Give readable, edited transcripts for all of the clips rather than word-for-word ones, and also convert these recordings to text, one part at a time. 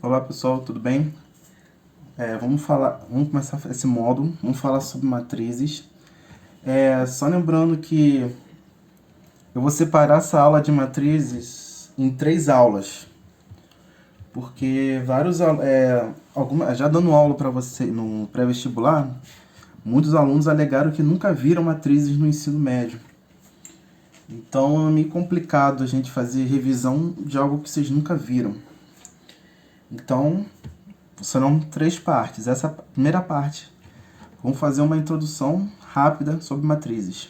Olá pessoal, tudo bem? Vamos começar esse módulo, vamos falar sobre matrizes. Só lembrando que eu vou separar essa aula de matrizes em 3 aulas, porque já dando aula para você no pré-vestibular, muitos alunos alegaram que nunca viram matrizes no ensino médio. Então é meio complicado a gente fazer revisão de algo que vocês nunca viram. Então, serão 3 partes. Essa primeira parte, vamos fazer uma introdução rápida sobre matrizes.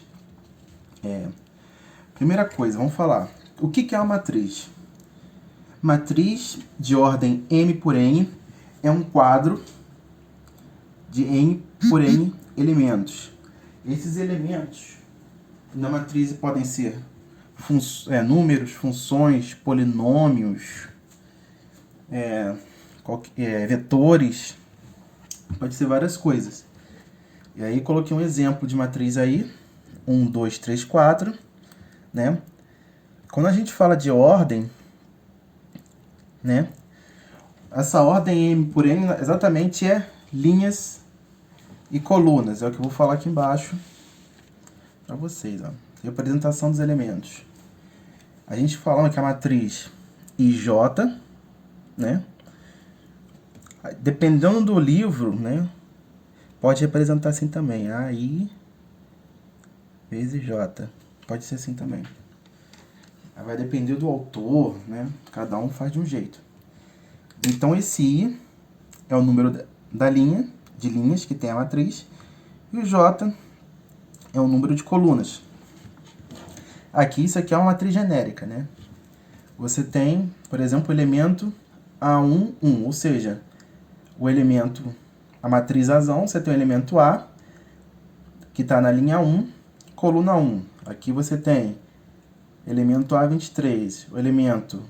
Primeira coisa, vamos falar. O que é uma matriz? Matriz de ordem M por N é um quadro de N por N elementos. Esses elementos na matriz podem ser números, funções, polinômios, vetores, pode ser várias coisas. E aí coloquei um exemplo de matriz aí, 1, 2, 3, 4, né? Quando a gente fala de ordem, né? Essa ordem M por N exatamente é linhas e colunas, é o que eu vou falar aqui embaixo para vocês, ó. Representação dos elementos. A gente falando que a matriz IJ, né? Dependendo do livro, né? Pode representar assim também, AI vezes J. Pode ser assim também. Vai depender do autor, né? Cada um faz de um jeito. Então esse I é o número da linha, de linhas que tem a matriz, e o J é o número de colunas. Aqui, isso aqui é uma matriz genérica, né? Você tem, por exemplo, o elemento A1, 1, ou seja, o elemento, a matriz azão, você tem o elemento A, que está na linha 1, coluna 1. Aqui você tem elemento A23, o elemento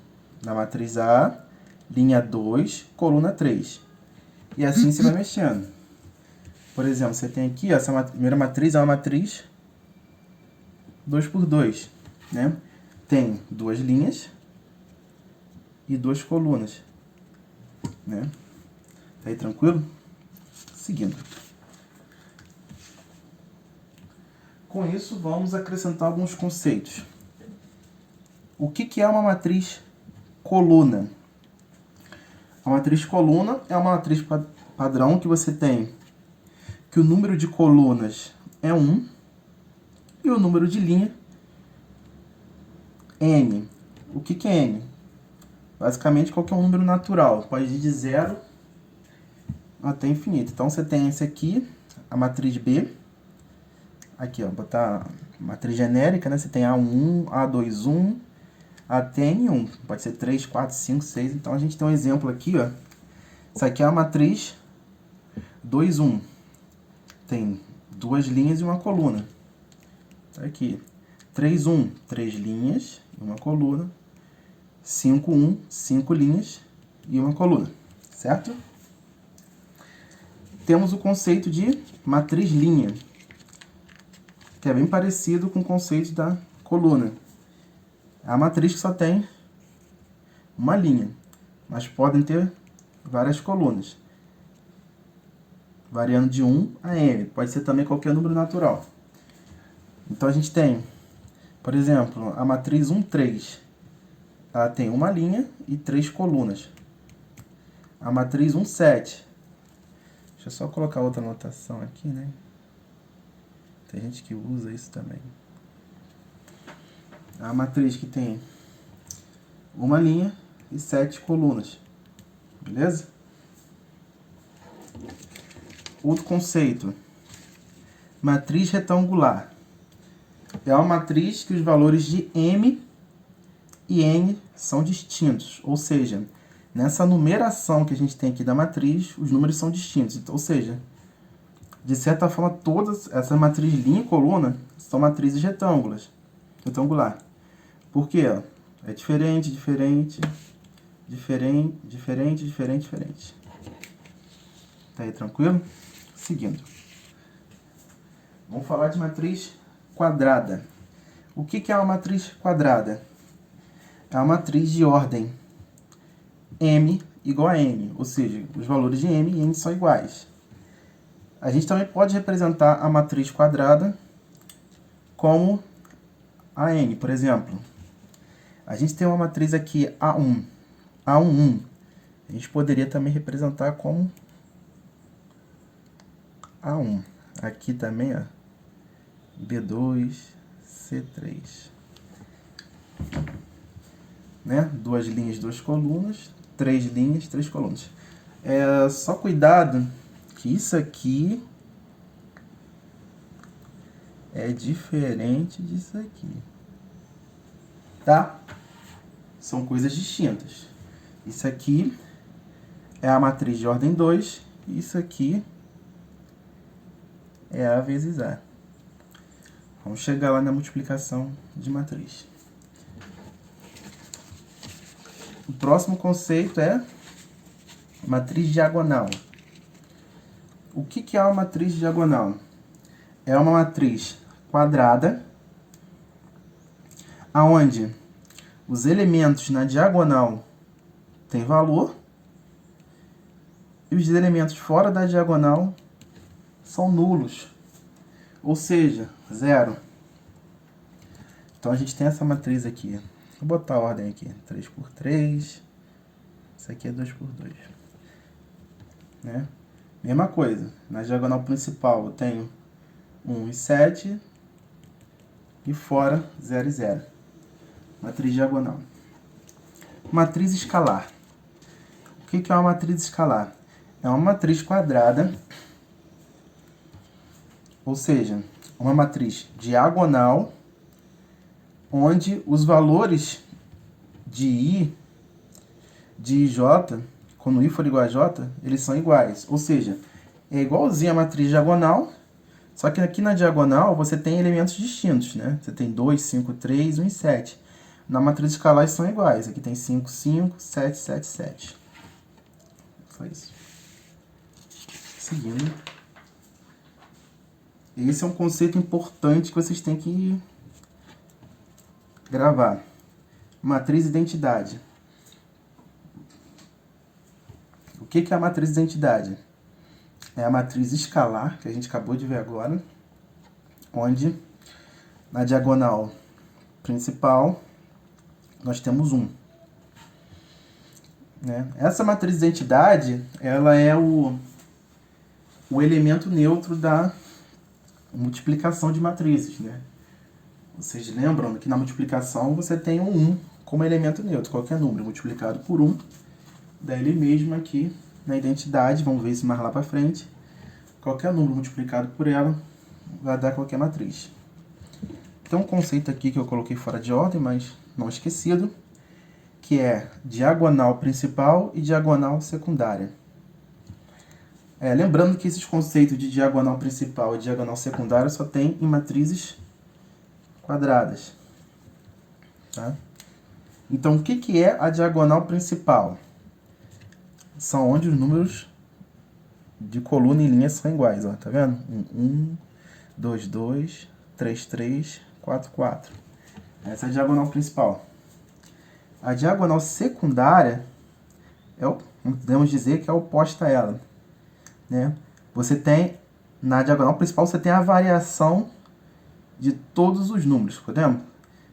na matriz A, linha 2, coluna 3. E assim você vai mexendo. Por exemplo, você tem aqui, essa primeira matriz é uma matriz 2 por 2, né? Tem 2 linhas e 2 colunas, né? Tá aí tranquilo? Seguindo. Com isso, vamos acrescentar alguns conceitos. O que é uma matriz coluna? A matriz coluna é uma matriz padrão que você tem que o número de colunas é 1 e o número de linha N. O que é N? Basicamente qualquer número natural, pode ir de 0 até infinito. Então você tem esse aqui, a matriz B. Aqui, ó, botar matriz genérica, né? Você tem A1, A2, 1, até N1. Pode ser 3, 4, 5, 6. Então a gente tem um exemplo aqui, ó. Isso aqui é a matriz 2, 1. Tem 2 linhas e uma coluna. Aqui. 3, 1, 3 linhas e uma coluna. 5, 1, 5 linhas e uma coluna. Certo? Temos o conceito de matriz linha, que é bem parecido com o conceito da coluna. É a matriz que só tem uma linha, mas podem ter várias colunas, variando de 1 a n. Pode ser também qualquer número natural. Então a gente tem, por exemplo, a matriz 1, 3. Ela tem uma linha e 3 colunas. A matriz 1, 7. Deixa eu só colocar outra notação aqui, né? Tem gente que usa isso também. A matriz que tem uma linha e 7 colunas. Beleza? Outro conceito. Matriz retangular. É uma matriz que os valores de M e N são distintos. Ou seja, nessa numeração que a gente tem aqui da matriz, os números são distintos. Ou seja, de certa forma, todas essas matrizes linha e coluna são matrizes retangular. Por quê? É diferente, diferente, diferente, diferente, diferente, diferente. Tá aí tranquilo? Seguindo. Vamos falar de matriz quadrada. O que é uma matriz quadrada? É uma matriz de ordem M igual a n, ou seja, os valores de m e n são iguais. A gente também pode representar a matriz quadrada como a n, por exemplo. A gente tem uma matriz aqui A1, A11. A gente poderia também representar como A1. Aqui também, ó, B2, C3. Né? 2 linhas, 2 colunas, 3 linhas, 3 colunas. Só cuidado que isso aqui é diferente disso aqui. Tá? São coisas distintas. Isso aqui é a matriz de ordem 2, e isso aqui é A vezes A. Vamos chegar lá na multiplicação de matriz. O próximo conceito é matriz diagonal. O que é uma matriz diagonal? É uma matriz quadrada, onde os elementos na diagonal têm valor e os elementos fora da diagonal são nulos, ou seja, zero. Então a gente tem essa matriz aqui. Vou botar a ordem aqui, 3 por 3. Isso aqui é 2 por 2. Né? Mesma coisa, na diagonal principal eu tenho 1 e 7 e fora 0 e 0. Matriz diagonal. Matriz escalar. O que é uma matriz escalar? É uma matriz quadrada, ou seja, uma matriz diagonal, onde os valores de I, de J, quando I for igual a J, eles são iguais. Ou seja, é igualzinho a matriz diagonal, só que aqui na diagonal você tem elementos distintos, né? Você tem 2, 5, 3, 1 e 7. Na matriz escalar são iguais. Aqui tem 5, 5, 7, 7, 7. Só isso. Seguindo. Esse é um conceito importante que vocês têm que gravar. Matriz identidade. O que é a matriz identidade? É a matriz escalar, que a gente acabou de ver agora, onde na diagonal principal nós temos 1. Né? Essa matriz identidade, ela é o elemento neutro da multiplicação de matrizes. Né? Vocês lembram que na multiplicação você tem um 1 como elemento neutro. Qualquer número multiplicado por 1, dá ele mesmo aqui na identidade, vamos ver isso mais lá para frente. Qualquer número multiplicado por ela vai dar qualquer matriz. Tem um conceito aqui que eu coloquei fora de ordem, mas não esquecido, que é diagonal principal e diagonal secundária. Lembrando que esses conceitos de diagonal principal e diagonal secundária só tem em matrizes quadradas. Tá? Então, o que é a diagonal principal? São onde os números de coluna e linha são iguais. Ó, tá vendo? 1, 2, 2, 3, 3, 4, 4. Essa é a diagonal principal. A diagonal secundária, podemos dizer que é oposta a ela. Né? Você tem, na diagonal principal, você tem a variação de todos os números, podemos?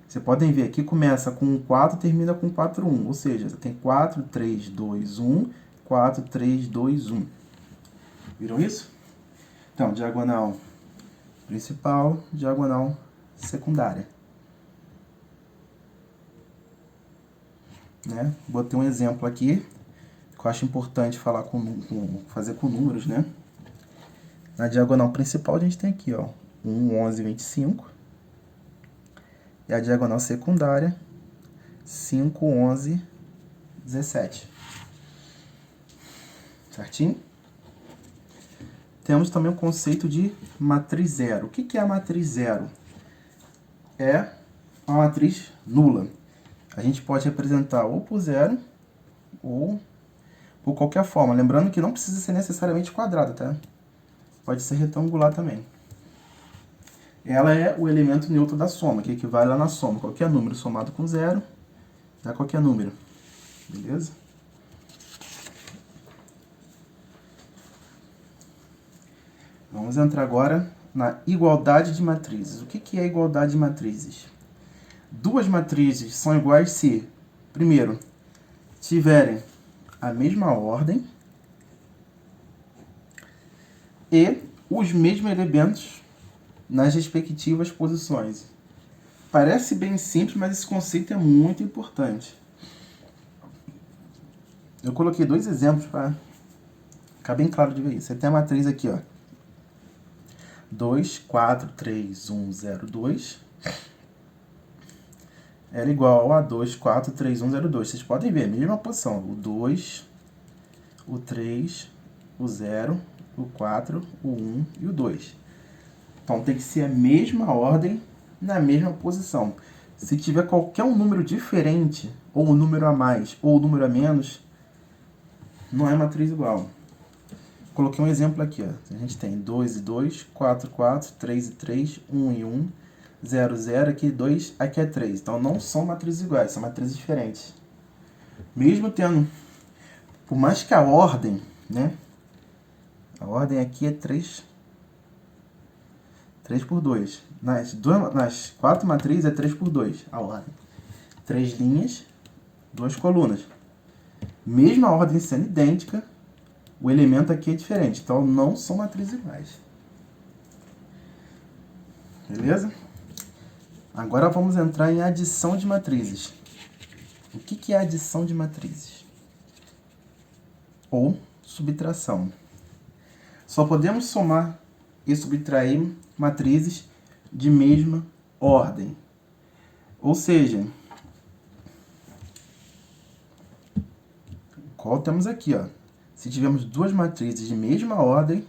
Vocês podem ver aqui, começa com 4 e termina com 4, 1. Ou seja, você tem 4, 3, 2, 1, 4, 3, 2, 1. Viram isso? Então, diagonal principal, diagonal secundária. Né? Botei um exemplo aqui, que eu acho importante falar fazer com números, né? Na diagonal principal a gente tem aqui, ó, 1, 11, 25. E a diagonal secundária, 5, 11, 17. Certinho? Temos também o conceito de matriz zero. O que é a matriz zero? É uma matriz nula. A gente pode representar ou por zero ou por qualquer forma. Lembrando que não precisa ser necessariamente quadrada, tá? Pode ser retangular também. Ela é o elemento neutro da soma, que equivale lá na soma. Qualquer número somado com zero dá qualquer número. Beleza? Vamos entrar agora na igualdade de matrizes. O que é a igualdade de matrizes? Duas matrizes são iguais se, primeiro, tiverem a mesma ordem e os mesmos elementos nas respectivas posições. Parece bem simples, mas esse conceito é muito importante. Eu coloquei dois exemplos para ficar bem claro de ver isso. Você tem a matriz aqui, ó. 2, 4, 3, 1, 0, 2. Era igual a 2, 4, 3, 1, 0, 2. Vocês podem ver a mesma posição. O 2, o 3, o 0, o 4, o 1 e o 2. Então tem que ser a mesma ordem na mesma posição. Se tiver qualquer um número diferente, ou um número a mais, ou um número a menos, não é matriz igual. Coloquei um exemplo aqui, ó. A gente tem 2 e 2, 4 e 4, 3 e 3, 1 e 1, 0 e 0, aqui 2, aqui é 3. Então não são matrizes iguais, são matrizes diferentes. Mesmo tendo, por mais que a ordem, né? A ordem aqui é 3 por 2. Nas 4 matrizes é 3 por 2 a ordem. 3 linhas, 2 colunas. Mesmo a ordem sendo idêntica, o elemento aqui é diferente. Então não são matrizes iguais. Beleza? Agora vamos entrar em adição de matrizes. O que é adição de matrizes? Ou subtração. Só podemos somar e subtrair matrizes de mesma ordem. Ou seja, qual temos aqui, ó. Se tivermos duas matrizes de mesma ordem,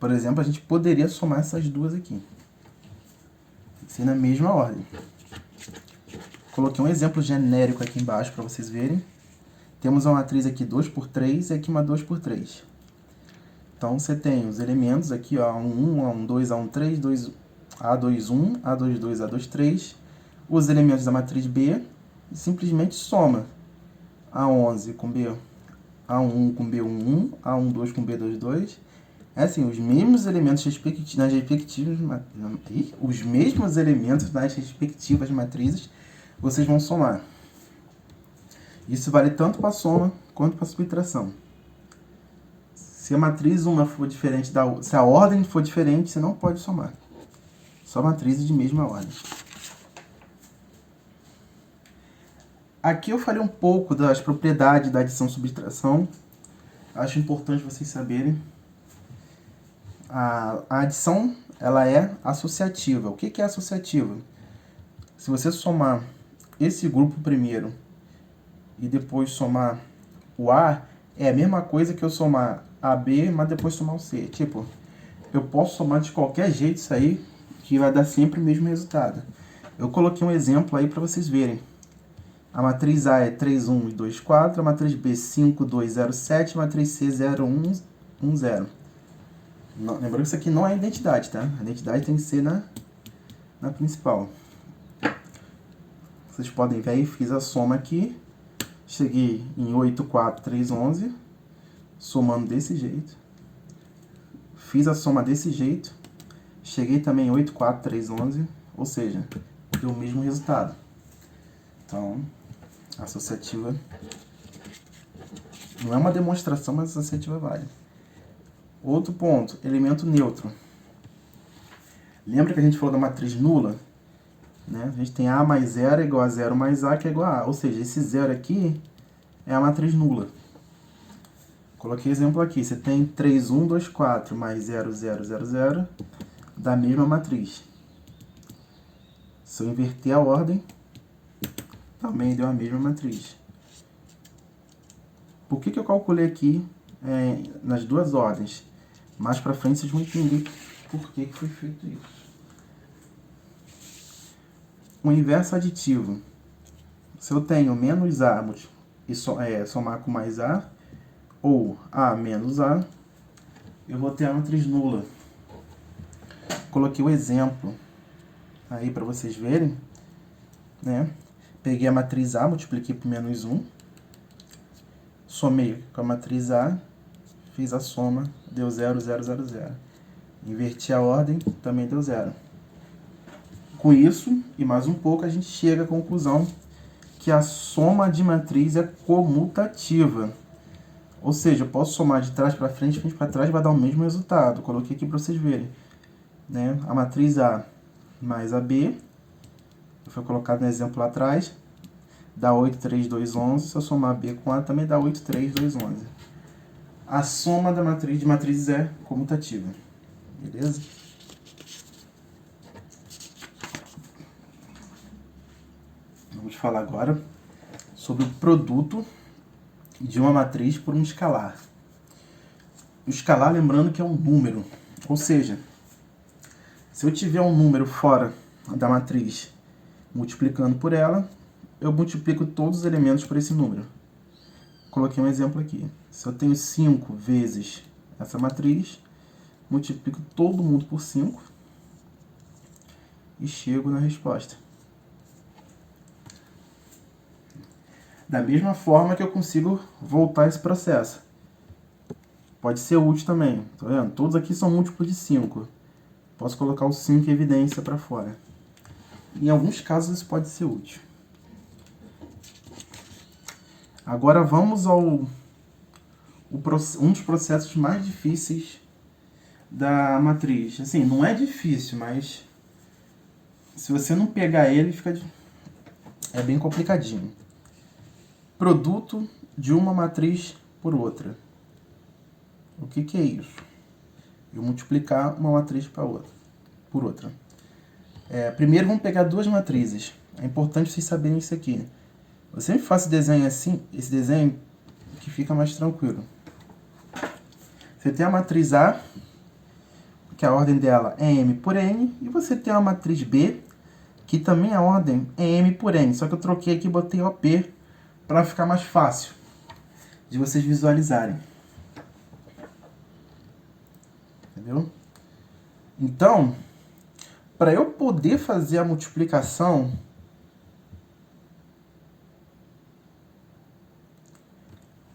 por exemplo, a gente poderia somar essas duas aqui. Assim, na mesma ordem. Coloquei um exemplo genérico aqui embaixo para vocês verem. Temos uma matriz aqui 2 por 3 e aqui uma 2 por 3. Então, você tem os elementos aqui, ó, A1, A1, A1, 2, A21, A22, A23, os elementos da matriz B, e simplesmente soma A11 com B, A1 com B11, A12 com B22. É assim, os mesmos elementos nas respectivas os mesmos elementos nas respectivas matrizes, vocês vão somar. Isso vale tanto para a soma quanto para a subtração. Se a matriz uma for diferente da outra, se a ordem for diferente, você não pode somar. Só matrizes de mesma ordem. Aqui eu falei um pouco das propriedades da adição e subtração. Acho importante vocês saberem. A adição, ela é associativa. O que é associativa? Se você somar esse grupo primeiro e depois somar o A, é a mesma coisa que eu somar AB, mas depois somar o C. Tipo, eu posso somar de qualquer jeito isso aí, que vai dar sempre o mesmo resultado. Eu coloquei um exemplo aí para vocês verem. A matriz A é 3, 1 e 2, 4. A matriz B 5, 2, 0, 7. A matriz C 0, 1, 1, 0. Lembrando que isso aqui não é identidade, tá? A identidade tem que ser na principal. Vocês podem ver aí, fiz a soma aqui. Cheguei em 8, 4, 3, 11. Somando desse jeito. Fiz a soma desse jeito. Cheguei também em 8, 4, 3, 11. Ou seja, deu o mesmo resultado. Então, associativa não é uma demonstração, mas associativa vale. Outro ponto, elemento neutro. Lembra que a gente falou da matriz nula? Né? A gente tem A mais 0 é igual a 0 mais A, que é igual a A. Ou seja, esse 0 aqui é a matriz nula. Coloquei exemplo aqui. Você tem 3, 1, 2, 4 mais 0, 0, 0, 0 da mesma matriz. Se eu inverter a ordem, também deu a mesma matriz. Por que eu calculei aqui nas duas ordens? Mais pra frente vocês vão entender por que foi feito isso. O inverso aditivo. Se eu tenho menos A e somar com mais A, ou A menos A, eu vou ter a matriz nula. Coloquei o exemplo aí para vocês verem, né? Peguei a matriz A, multipliquei por menos 1, somei com a matriz A, fiz a soma, deu 0, 0, 0, 0. Inverti a ordem, também deu 0. Com isso, e mais um pouco, a gente chega à conclusão que a soma de matriz é comutativa. Ou seja, eu posso somar de trás para frente, frente para trás, vai dar o mesmo resultado. Coloquei aqui para vocês verem. Né? A matriz A mais a B, que foi colocado no exemplo lá atrás, dá 8, 3, 2, 11. Se eu somar B com A, também dá 8, 3, 2, 11. A soma da matriz de matrizes é comutativa. Beleza? Vamos falar agora sobre o produto de uma matriz por um escalar. O escalar, lembrando que é um número. Ou seja, se eu tiver um número fora da matriz multiplicando por ela, eu multiplico todos os elementos por esse número. Coloquei um exemplo aqui. Se eu tenho 5 vezes essa matriz, multiplico todo mundo por 5 e chego na resposta. Da mesma forma que eu consigo voltar esse processo. Pode ser útil também. Tá vendo? Todos aqui são múltiplos de 5. Posso colocar o 5 em evidência para fora. Em alguns casos isso pode ser útil. Agora vamos ao um dos processos mais difíceis da matriz. Assim, não é difícil, mas se você não pegar ele, é bem complicadinho. Produto de uma matriz por outra. O que é isso? Eu multiplicar uma matriz por outra. Primeiro vamos pegar duas matrizes. É importante vocês saberem isso aqui. Eu sempre faço desenho assim, esse desenho que fica mais tranquilo. Você tem a matriz A, que a ordem dela é M por N, e você tem a matriz B, que também a ordem é M por N, só que eu troquei aqui e botei OP para ficar mais fácil de vocês visualizarem. Entendeu? Então, para eu poder fazer a multiplicação,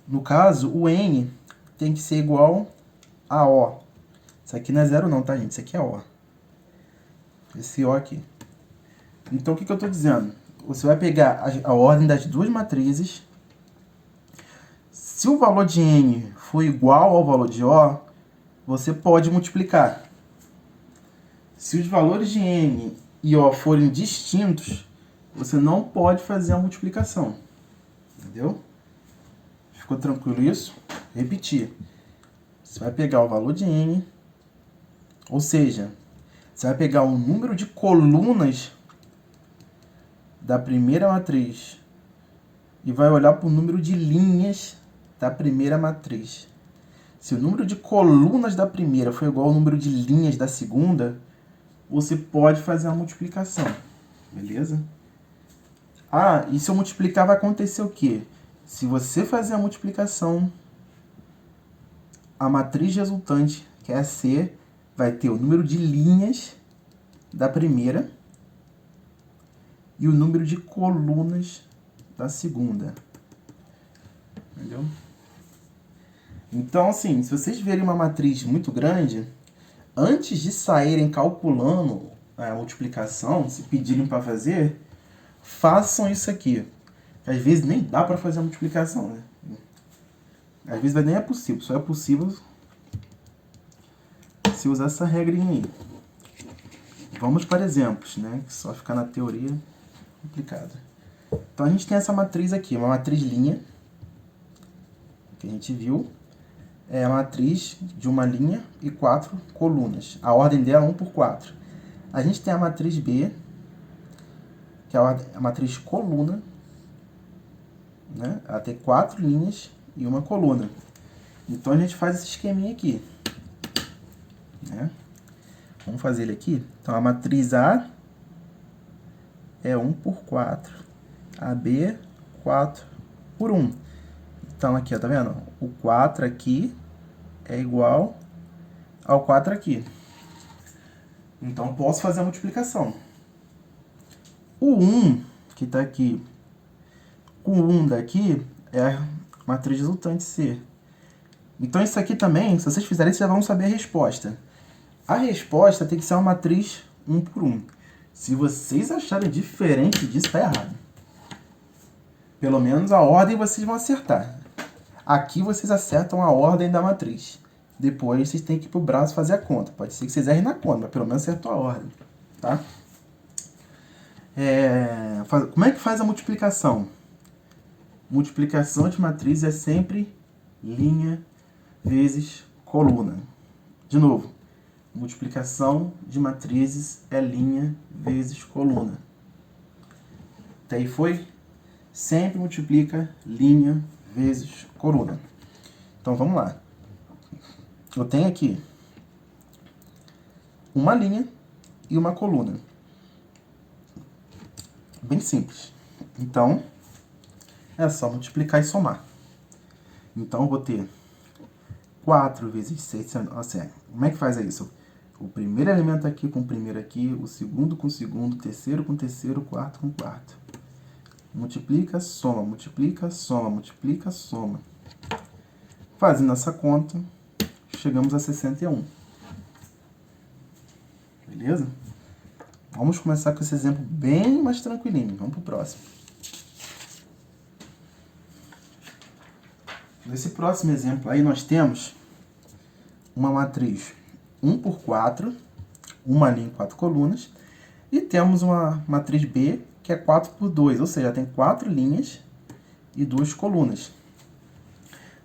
no caso, o N tem que ser igual a O. Isso aqui não é 0 não, tá, gente? Isso aqui é O. Esse O aqui. Então, o que eu estou dizendo? Você vai pegar a ordem das duas matrizes. Se o valor de N for igual ao valor de O, você pode multiplicar. Se os valores de N e O forem distintos, você não pode fazer a multiplicação. Entendeu? Ficou tranquilo isso? Repetir. Você vai pegar o valor de N, ou seja, você vai pegar o número de colunas da primeira matriz e vai olhar para o número de linhas da primeira matriz. Se o número de colunas da primeira for igual ao número de linhas da segunda, você pode fazer a multiplicação. Beleza? Ah, e se eu multiplicar vai acontecer o quê? Se você fazer a multiplicação, a matriz resultante, que é a C, vai ter o número de linhas da primeira e o número de colunas da segunda. Entendeu? Então, assim, se vocês verem uma matriz muito grande, antes de saírem calculando a multiplicação, se pedirem para fazer, façam isso aqui. Às vezes nem dá para fazer a multiplicação, né? Às vezes nem é possível, só é possível se usar essa regrinha aí. Vamos para exemplos, né? Que só ficar na teoria complicado. Então a gente tem essa matriz aqui, uma matriz linha, que a gente viu. É a matriz de uma linha e 4 colunas. A ordem dela é 1 por 4. A gente tem a matriz B, que é a matriz coluna, né? Ela tem 4 linhas e uma coluna. Então a gente faz esse esqueminha aqui, né? Vamos fazer ele aqui. Então a matriz A é 1 por 4. A B, 4 por 1. Então aqui, ó, tá vendo? O 4 aqui é igual ao 4 aqui. Então posso fazer a multiplicação. O 1 que está aqui com o 1 daqui é a matriz resultante C. Então isso aqui também, se vocês fizerem, vocês já vão saber a resposta. A resposta tem que ser uma matriz 1 por 1. Se vocês acharem diferente disso, está errado. Pelo menos a ordem vocês vão acertar. Aqui vocês acertam a ordem da matriz. Depois vocês têm que ir para o braço fazer a conta. Pode ser que vocês errem na conta, mas pelo menos acertou a ordem. Tá? Como é que faz a multiplicação? Multiplicação de matriz é sempre linha vezes coluna. De novo, multiplicação de matrizes é linha vezes coluna. Até aí foi? Sempre multiplica linha vezes coluna. Então vamos lá. Eu tenho aqui uma linha e uma coluna. Bem simples. Então, é só multiplicar e somar. Então, eu vou ter 4 vezes 6. Nossa, como é que faz isso? O primeiro elemento aqui com o primeiro aqui, o segundo com o segundo, o terceiro com o terceiro, o quarto com o quarto. Multiplica, soma, multiplica, soma, multiplica, soma. Fazendo essa conta, chegamos a 61. Beleza? Vamos começar com esse exemplo bem mais tranquilinho. Vamos para o próximo. Nesse próximo exemplo aí nós temos uma matriz 1 por 4, uma linha e 4 colunas, e temos uma matriz B que é 4 por 2, ou seja, tem 4 linhas e 2 colunas.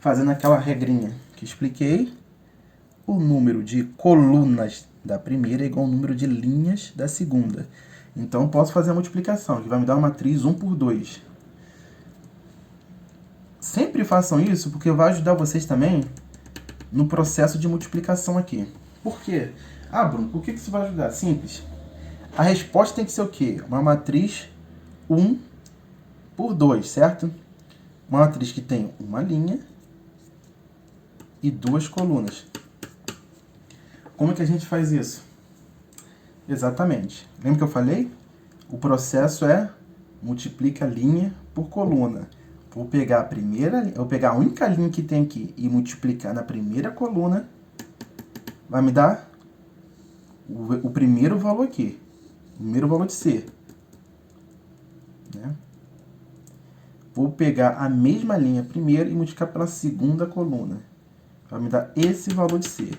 Fazendo aquela regrinha que expliquei, o número de colunas da primeira é igual ao número de linhas da segunda. Então, eu posso fazer a multiplicação, que vai me dar uma matriz 1 por 2. Sempre façam isso, porque vai ajudar vocês também no processo de multiplicação aqui. Por quê? Ah, Bruno, por que isso vai ajudar? Simples. A resposta tem que ser o quê? Uma matriz 1 por 2, certo? Uma matriz que tem uma linha e 2 colunas. Como é que a gente faz isso? Exatamente. Lembra que eu falei? O processo é multiplica linha por coluna. Vou pegar a única linha que tem aqui e multiplicar na primeira coluna, vai me dar o primeiro valor aqui. O primeiro valor de C. Né? Vou pegar a mesma linha primeiro e multiplicar pela segunda coluna. Vai me dar esse valor de C.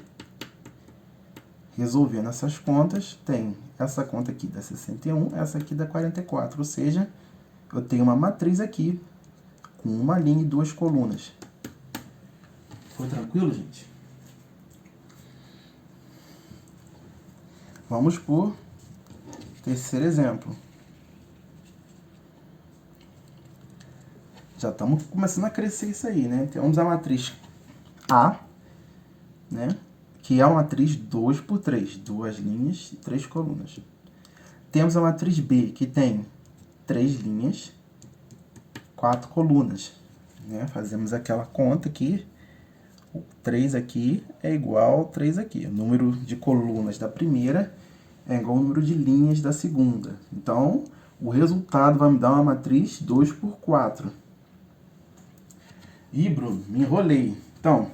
Resolvendo essas contas, tem essa conta aqui dá 61, essa aqui dá 44. Ou seja, eu tenho uma matriz aqui com uma linha e 2 colunas. Foi tranquilo, gente? Vamos por terceiro exemplo. Já estamos começando a crescer isso aí, né? Temos a matriz A, né? Que é uma matriz 2 por 3, 2 linhas e 3 colunas. Temos a matriz B, que tem 3 linhas, 4 colunas. Né? Fazemos aquela conta aqui. O 3 aqui é igual ao 3 aqui. O número de colunas da primeira é igual ao número de linhas da segunda. Então, o resultado vai me dar uma matriz 2 por 4. Ih, Bruno, me enrolei. Então,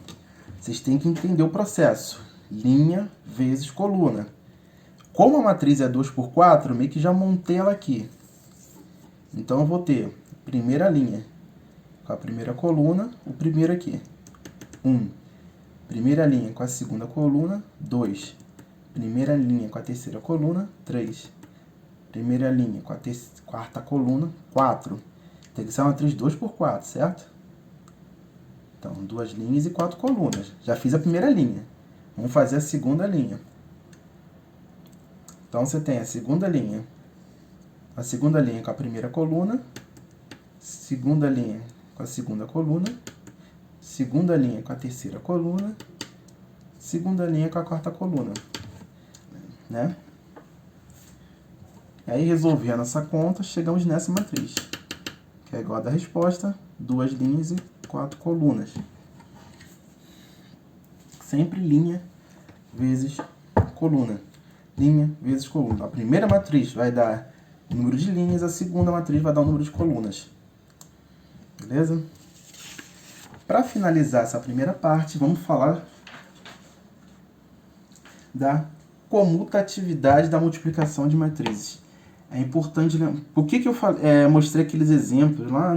vocês têm que entender o processo. Linha vezes coluna. Como a matriz é 2 por 4, meio que já montei ela aqui. Então, eu vou ter primeira linha com a primeira coluna, o primeiro aqui. 1. Primeira linha com a segunda coluna, 2. Primeira linha com a terceira coluna, 3. Primeira linha com a quarta coluna, 4. Tem que ser uma matriz 2 por 4, certo? Então, 2 linhas e 4 colunas. Já fiz a primeira linha. Vamos fazer a segunda linha. Então, você tem a segunda linha com a primeira coluna, segunda linha com a segunda coluna, segunda linha com a terceira coluna, segunda linha com a quarta coluna. Né? Aí, resolvendo essa conta, chegamos nessa matriz, que é igual a da resposta, 2 linhas e 4 colunas. Sempre linha vezes coluna. Linha vezes coluna. A primeira matriz vai dar o número de linhas, a segunda matriz vai dar o número de colunas. Beleza? Para finalizar essa primeira parte, vamos falar da comutatividade da multiplicação de matrizes. É importante lembrar. Por que eu mostrei aqueles exemplos lá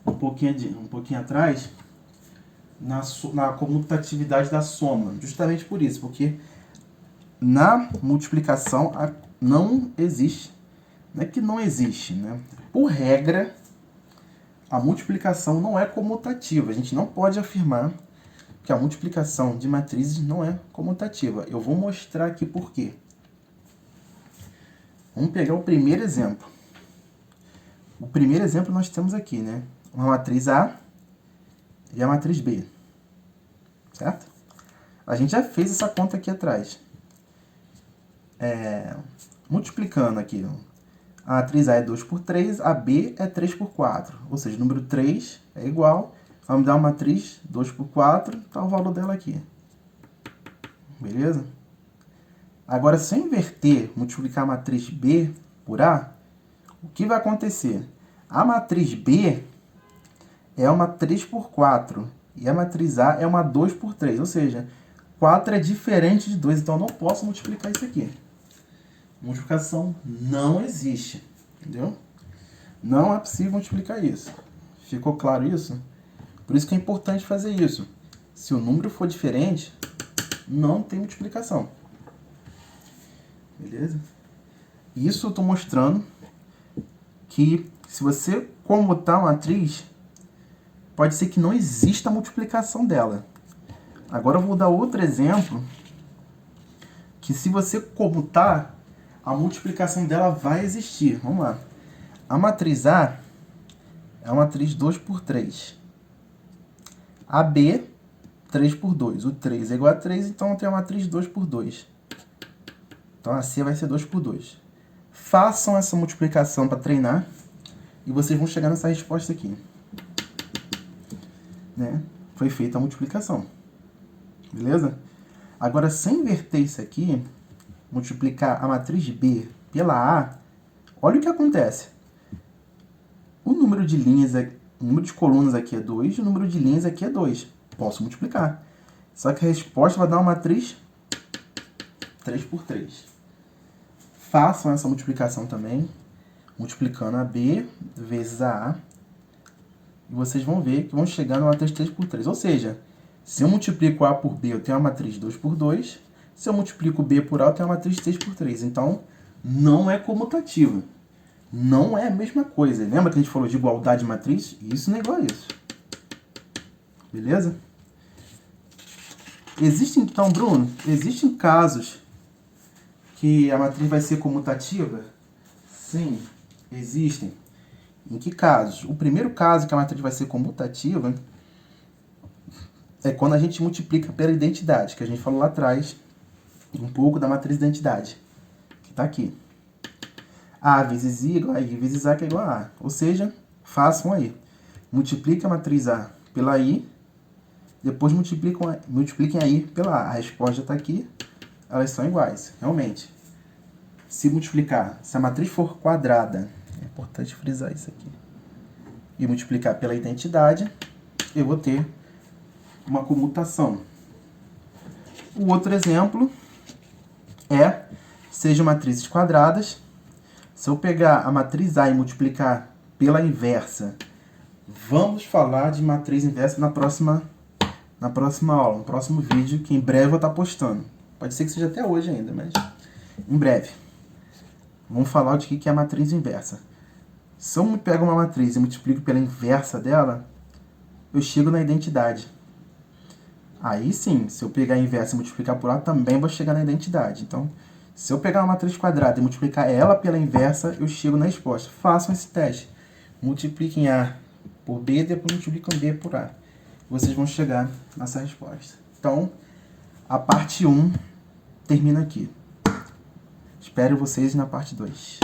um pouquinho atrás na comutatividade da soma? Justamente por isso, porque na multiplicação não existe. Não é que não existe, né? Por regra, a multiplicação não é comutativa. A gente não pode afirmar que a multiplicação de matrizes não é comutativa. Eu vou mostrar aqui por quê. Vamos pegar o primeiro exemplo. O primeiro exemplo nós temos aqui, né? Uma matriz A e a matriz B. Certo? A gente já fez essa conta aqui atrás. Multiplicando aqui, a matriz A é 2 por 3, a B é 3 por 4. Ou seja, o número 3 é igual, vamos dar uma matriz 2 por 4, está o valor dela aqui. Beleza? Agora, se eu inverter, multiplicar a matriz B por A, o que vai acontecer? A matriz B é uma 3 por 4 e a matriz A é uma 2 por 3. Ou seja, 4 é diferente de 2, então eu não posso multiplicar isso aqui. Multiplicação não existe, entendeu? Não é possível multiplicar isso. Ficou claro isso? Por isso que é importante fazer isso. Se o número for diferente, não tem multiplicação. Beleza? Isso eu estou mostrando que se você comutar uma matriz, pode ser que não exista a multiplicação dela. Agora eu vou dar outro exemplo, que se você comutar, a multiplicação dela vai existir. Vamos lá. A matriz A é uma matriz 2 por 3. A B, 3 por 2. O 3 é igual a 3, então eu tenho a matriz 2 por 2. Então a C vai ser 2 por 2. Façam essa multiplicação para treinar e vocês vão chegar nessa resposta aqui. Né? Foi feita a multiplicação. Beleza? Agora, se eu inverter isso aqui, multiplicar a matriz B pela A, olha o que acontece. O número de colunas aqui é 2, e o número de linhas aqui é 2. Posso multiplicar. Só que a resposta vai dar uma matriz 3 por 3. Façam essa multiplicação também, multiplicando a B vezes a A. E vocês vão ver que vão chegar numa matriz 3 por 3. Ou seja, se eu multiplico A por B, eu tenho uma matriz 2 por 2. Se eu multiplico B por A, eu tenho uma matriz 3 por 3. Então, não é comutativa. Não é a mesma coisa. Lembra que a gente falou de igualdade de matriz? Isso não é igual a isso. Beleza? Então, Bruno, existem casos que a matriz vai ser comutativa? Sim, existem. Em que casos? O primeiro caso que a matriz vai ser comutativa é quando a gente multiplica pela identidade, que a gente falou lá atrás, um pouco da matriz de identidade, que está aqui. A vezes I igual a I vezes A, que é igual a A. Ou seja, façam aí. Multipliquem a matriz A pela I, depois multipliquem a I pela A. A resposta está aqui, elas são iguais, realmente. Se multiplicar, se a matriz for quadrada, é importante frisar isso aqui, e multiplicar pela identidade, eu vou ter uma comutação. O outro exemplo sejam matrizes quadradas. Se eu pegar a matriz A e multiplicar pela inversa, vamos falar de matriz inversa na próxima aula, no próximo vídeo, que em breve eu vou estar postando. Pode ser que seja até hoje ainda, mas em breve. Vamos falar de que é a matriz inversa. Se eu pego uma matriz e multiplico pela inversa dela, eu chego na identidade. Aí sim, se eu pegar a inversa e multiplicar por A, também vou chegar na identidade. Então, se eu pegar uma matriz quadrada e multiplicar ela pela inversa, eu chego na resposta. Façam esse teste. Multipliquem A por B, depois multiplicam B por A. Vocês vão chegar nessa resposta. Então, a parte 1 termina aqui. Espero vocês na parte 2.